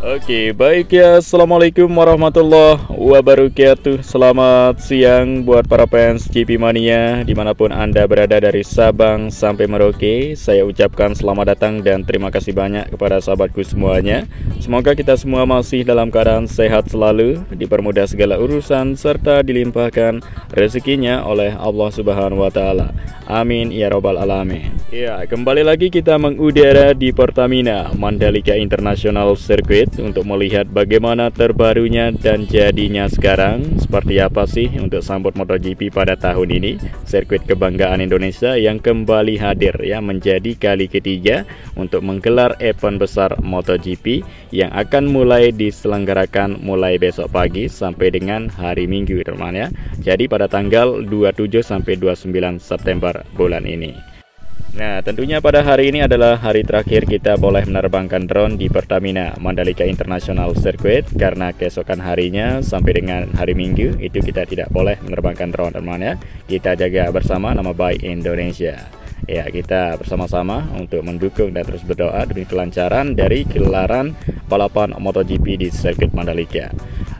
Oke, baik ya. Assalamualaikum warahmatullahi wabarakatuh. Selamat siang buat para fans GP Mania dimanapun Anda berada dari Sabang sampai Merauke. Saya ucapkan selamat datang dan terima kasih banyak kepada sahabatku semuanya. Semoga kita semua masih dalam keadaan sehat selalu, dipermudah segala urusan, serta dilimpahkan rezekinya oleh Allah Subhanahu wa Ta'ala. Amin ya Rabbal Alamin. Ya, kembali lagi kita mengudara di Pertamina Mandalika International Circuit untuk melihat bagaimana terbarunya dan jadinya sekarang. Seperti apa sih untuk sambut MotoGP pada tahun ini, sirkuit kebanggaan Indonesia yang kembali hadir ya, menjadi kali ketiga untuk menggelar event besar MotoGP yang akan mulai diselenggarakan mulai besok pagi sampai dengan hari Minggu, teman ya. Jadi pada tanggal 27 sampai 29 September bulan ini. Nah, tentunya pada hari ini adalah hari terakhir kita boleh menerbangkan drone di Pertamina Mandalika International Circuit, karena keesokan harinya sampai dengan hari Minggu itu kita tidak boleh menerbangkan drone, teman ya. Kita jaga bersama nama baik Indonesia. Ya, kita bersama-sama untuk mendukung dan terus berdoa demi kelancaran dari gelaran balapan MotoGP di sirkuit Mandalika.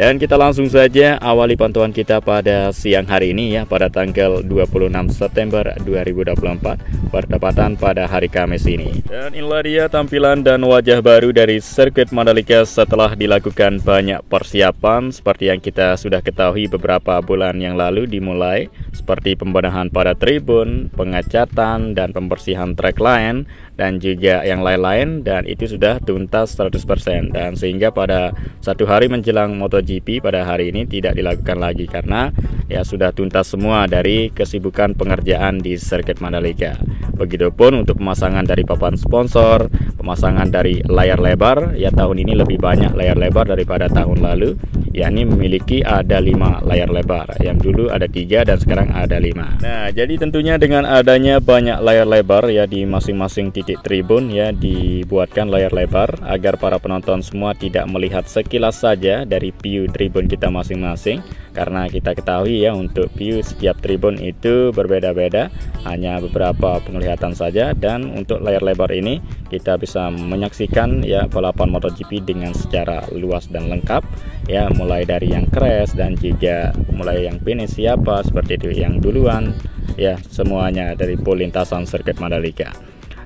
Dan kita langsung saja awali pantauan kita pada siang hari ini ya, pada tanggal 26 September 2024 bertepatan pada hari Kamis ini. Dan inilah dia tampilan dan wajah baru dari sirkuit Mandalika setelah dilakukan banyak persiapan seperti yang kita sudah ketahui beberapa bulan yang lalu dimulai, seperti pembenahan pada tribun, pengecatan dan pembersihan trek line dan juga yang lain-lain, dan itu sudah tuntas 100%. Dan sehingga pada satu hari menjelang MotoGP pada hari ini tidak dilakukan lagi karena ya sudah tuntas semua dari kesibukan pengerjaan di sirkuit Mandalika. Begitupun untuk pemasangan dari papan sponsor, pemasangan dari layar lebar ya, tahun ini lebih banyak layar lebar daripada tahun lalu, yakni memiliki ada 5 layar lebar, yang dulu ada 3 dan sekarang ada 5. Nah, jadi tentunya dengan adanya banyak layar lebar ya di masing-masing titik tribun ya, dibuatkan layar lebar agar para penonton semua tidak melihat sekilas saja dari view tribun kita masing-masing, karena kita ketahui ya untuk view setiap tribun itu berbeda-beda, hanya beberapa penglihatan saja. Dan untuk layar lebar ini kita bisa menyaksikan ya balapan MotoGP dengan secara luas dan lengkap ya, mulai dari yang crash dan juga mulai yang finish siapa seperti itu yang duluan ya, semuanya dari pool lintasan sirkuit Mandalika.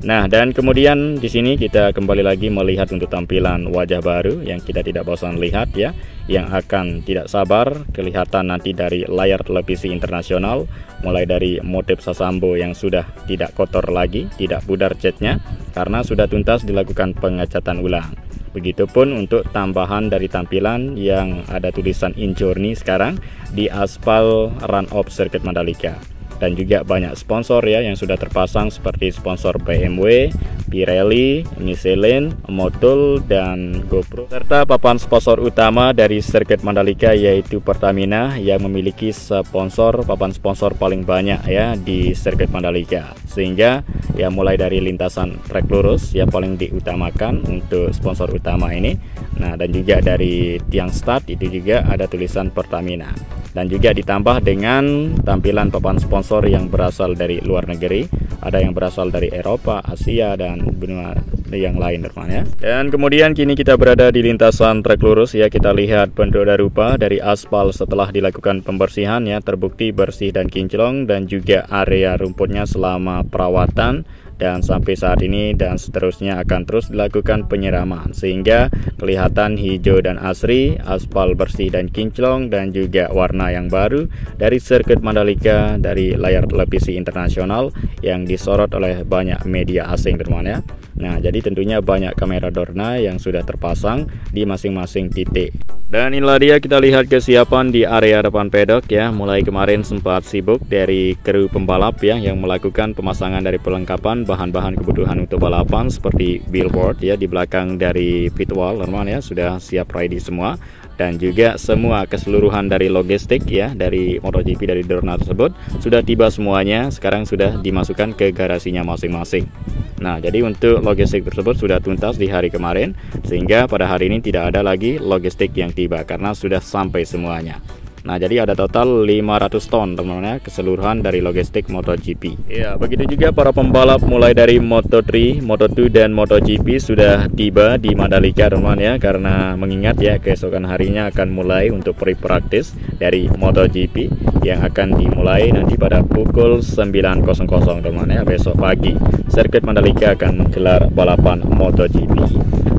Nah, dan kemudian di sini kita kembali lagi melihat untuk tampilan wajah baru yang kita tidak bosan lihat ya, yang akan tidak sabar kelihatan nanti dari layar televisi internasional, mulai dari motif Sasambo yang sudah tidak kotor lagi, tidak pudar catnya karena sudah tuntas dilakukan pengecatan ulang. Begitupun untuk tambahan dari tampilan yang ada tulisan In Journey sekarang di aspal run-off sirkuit Mandalika. Dan juga banyak sponsor ya yang sudah terpasang seperti sponsor BMW, Pirelli, Michelin, Motul, dan GoPro, serta papan sponsor utama dari sirkuit Mandalika yaitu Pertamina yang memiliki sponsor papan sponsor paling banyak ya di sirkuit Mandalika, sehingga ya mulai dari lintasan trek lurus ya paling diutamakan untuk sponsor utama ini. Nah, dan juga dari tiang start itu juga ada tulisan Pertamina, dan juga ditambah dengan tampilan papan sponsor yang berasal dari luar negeri, ada yang berasal dari Eropa, Asia, dan benua yang lain, teman ya. Dan kemudian kini kita berada di lintasan trek lurus ya, kita lihat bentuk dan rupa dari aspal setelah dilakukan pembersihan ya, terbukti bersih dan kinclong, dan juga area rumputnya selama perawatan. Dan sampai saat ini dan seterusnya akan terus dilakukan penyiraman sehingga kelihatan hijau dan asri, aspal bersih dan kinclong, dan juga warna yang baru dari sirkuit Mandalika dari layar televisi internasional yang disorot oleh banyak media asing, teman ya. Nah, jadi tentunya banyak kamera Dorna yang sudah terpasang di masing-masing titik. Dan inilah dia, kita lihat kesiapan di area depan pedok ya. Mulai kemarin sempat sibuk dari kru pembalap ya yang melakukan pemasangan dari perlengkapan bahan-bahan kebutuhan untuk balapan seperti billboard ya di belakang dari pit wall, teman ya, sudah siap ready semua. Dan juga semua keseluruhan dari logistik ya dari MotoGP dari Dorna tersebut sudah tiba semuanya, sekarang sudah dimasukkan ke garasinya masing-masing. Nah, jadi untuk logistik tersebut sudah tuntas di hari kemarin, sehingga pada hari ini tidak ada lagi logistik yang tiba karena sudah sampai semuanya. Nah, jadi ada total 500 ton teman-teman ya, keseluruhan dari logistik MotoGP. Ya, begitu juga para pembalap mulai dari Moto3, Moto2 dan MotoGP sudah tiba di Mandalika teman-teman ya, karena mengingat ya keesokan harinya akan mulai untuk pre-practice dari MotoGP yang akan dimulai nanti pada pukul 9.00 teman-teman ya, besok pagi. Sirkuit Mandalika akan menggelar balapan MotoGP.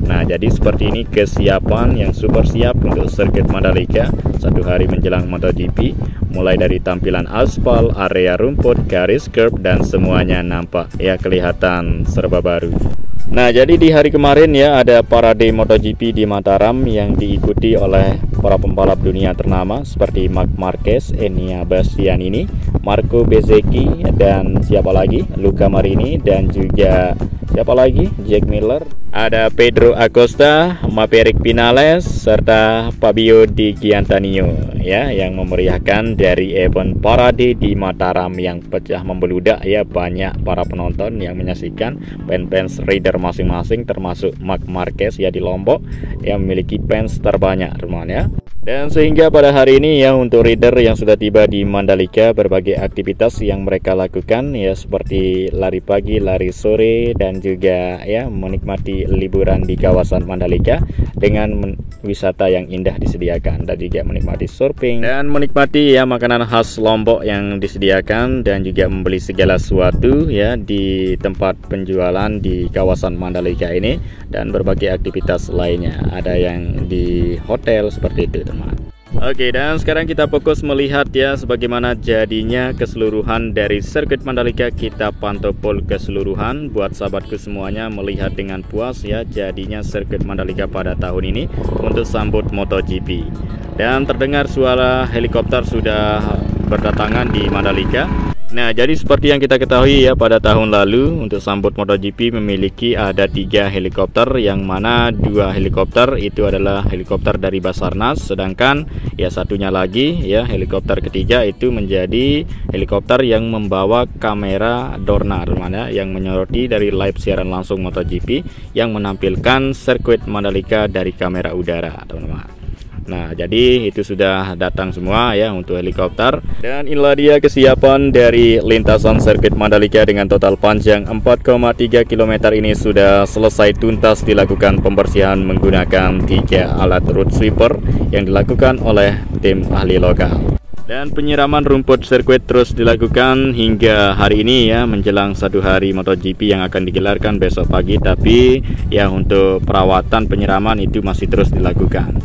Nah, jadi seperti ini kesiapan yang super siap untuk sirkuit Mandalika satu hari menjelang MotoGP, mulai dari tampilan aspal, area rumput, garis curb, dan semuanya nampak ya kelihatan serba baru. Nah, jadi di hari kemarin ya ada parade MotoGP di Mataram yang diikuti oleh para pembalap dunia ternama seperti Marc Marquez, Enea Bastianini, Marco Bezzecchi, dan siapa lagi? Luca Marini, dan juga siapa lagi? Jack Miller. Ada Pedro Acosta, Maverick Vinales, serta Fabio Di Giannantonio ya, yang memeriahkan dari event parade di Mataram yang pecah membeludak ya. Banyak para penonton yang menyaksikan, fans rider masing-masing, termasuk Marc Marquez ya di Lombok yang memiliki fans terbanyak teman ya. Dan sehingga pada hari ini ya untuk rider yang sudah tiba di Mandalika, berbagai aktivitas yang mereka lakukan ya seperti lari pagi, lari sore, dan juga ya menikmati liburan di kawasan Mandalika dengan wisata yang indah disediakan, dan juga menikmati surfing dan menikmati ya makanan khas Lombok yang disediakan, dan juga membeli segala sesuatu ya di tempat penjualan di kawasan Mandalika ini, dan berbagai aktivitas lainnya ada yang di hotel seperti itu teman. Oke, dan sekarang kita fokus melihat ya sebagaimana jadinya keseluruhan dari sirkuit Mandalika. Kita pantau full keseluruhan buat sahabatku semuanya melihat dengan puas ya jadinya sirkuit Mandalika pada tahun ini untuk sambut MotoGP. Dan terdengar suara helikopter sudah berdatangan di Mandalika. Nah, jadi seperti yang kita ketahui ya, pada tahun lalu untuk sambut MotoGP memiliki ada 3 helikopter, yang mana 2 helikopter itu adalah helikopter dari Basarnas, sedangkan ya satunya lagi ya helikopter ketiga itu menjadi helikopter yang membawa kamera Dorna teman-teman ya, yang menyoroti dari live siaran langsung MotoGP yang menampilkan sirkuit Mandalika dari kamera udara teman-teman. Nah, jadi itu sudah datang semua ya untuk helikopter. Dan inilah dia kesiapan dari lintasan sirkuit Mandalika dengan total panjang 4,3 km ini sudah selesai tuntas dilakukan pembersihan menggunakan 3 alat road sweeper yang dilakukan oleh tim ahli lokal. Dan penyiraman rumput sirkuit terus dilakukan hingga hari ini ya, menjelang 1 hari MotoGP yang akan digelarkan besok pagi. Tapi ya untuk perawatan penyiraman itu masih terus dilakukan.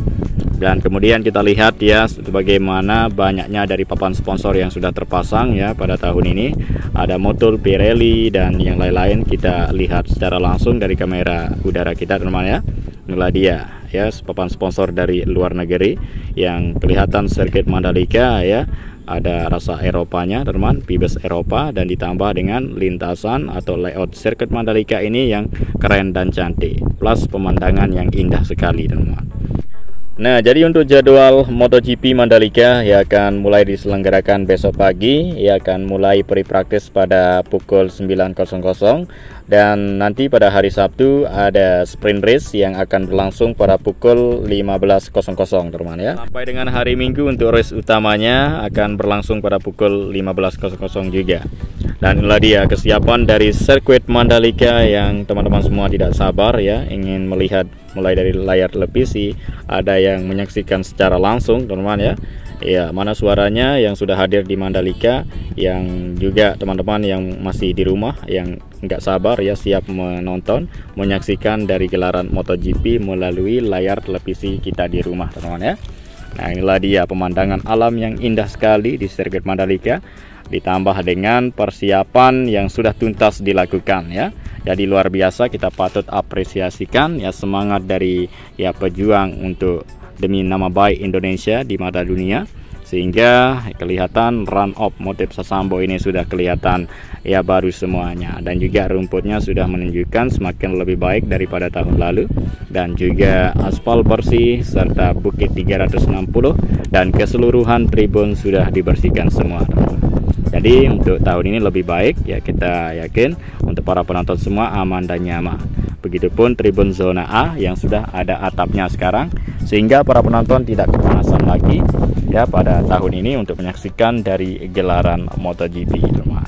Dan kemudian kita lihat ya bagaimana banyaknya dari papan sponsor yang sudah terpasang ya pada tahun ini. Ada Motul, Pirelli, dan yang lain-lain. Kita lihat secara langsung dari kamera udara kita teman-teman ya. Inilah dia ya papan sponsor dari luar negeri yang kelihatan sirkuit Mandalika ya. Ada rasa Eropanya teman, Pibes Eropa, dan ditambah dengan lintasan atau layout sirkuit Mandalika ini yang keren dan cantik, plus pemandangan yang indah sekali teman. Nah, jadi untuk jadwal MotoGP Mandalika ya akan mulai diselenggarakan besok pagi, ya akan mulai pre-practice pada pukul 9.00, dan nanti pada hari Sabtu ada sprint race yang akan berlangsung pada pukul 15.00 teman ya. Sampai dengan hari Minggu untuk race utamanya akan berlangsung pada pukul 15.00 juga. Dan inilah dia kesiapan dari sirkuit Mandalika yang teman-teman semua tidak sabar ya ingin melihat mulai dari layar televisi, ada yang menyaksikan secara langsung teman-teman ya. Ya, mana suaranya yang sudah hadir di Mandalika, yang juga teman-teman yang masih di rumah yang nggak sabar ya siap menonton, menyaksikan dari gelaran MotoGP melalui layar televisi kita di rumah teman-teman ya. Nah, inilah dia pemandangan alam yang indah sekali di sirkuit Mandalika, ditambah dengan persiapan yang sudah tuntas dilakukan ya. Jadi luar biasa, kita patut apresiasikan ya semangat dari ya pejuang untuk demi nama baik Indonesia di mata dunia, sehingga kelihatan run up motif Sasambo ini sudah kelihatan ya baru semuanya, dan juga rumputnya sudah menunjukkan semakin lebih baik daripada tahun lalu, dan juga aspal bersih serta bukit 360 dan keseluruhan tribun sudah dibersihkan semua. Jadi untuk tahun ini lebih baik ya, kita yakin untuk para penonton semua aman dan nyaman. Begitupun tribun zona A yang sudah ada atapnya sekarang, sehingga para penonton tidak kepanasan lagi ya pada tahun ini untuk menyaksikan dari gelaran MotoGP, teman.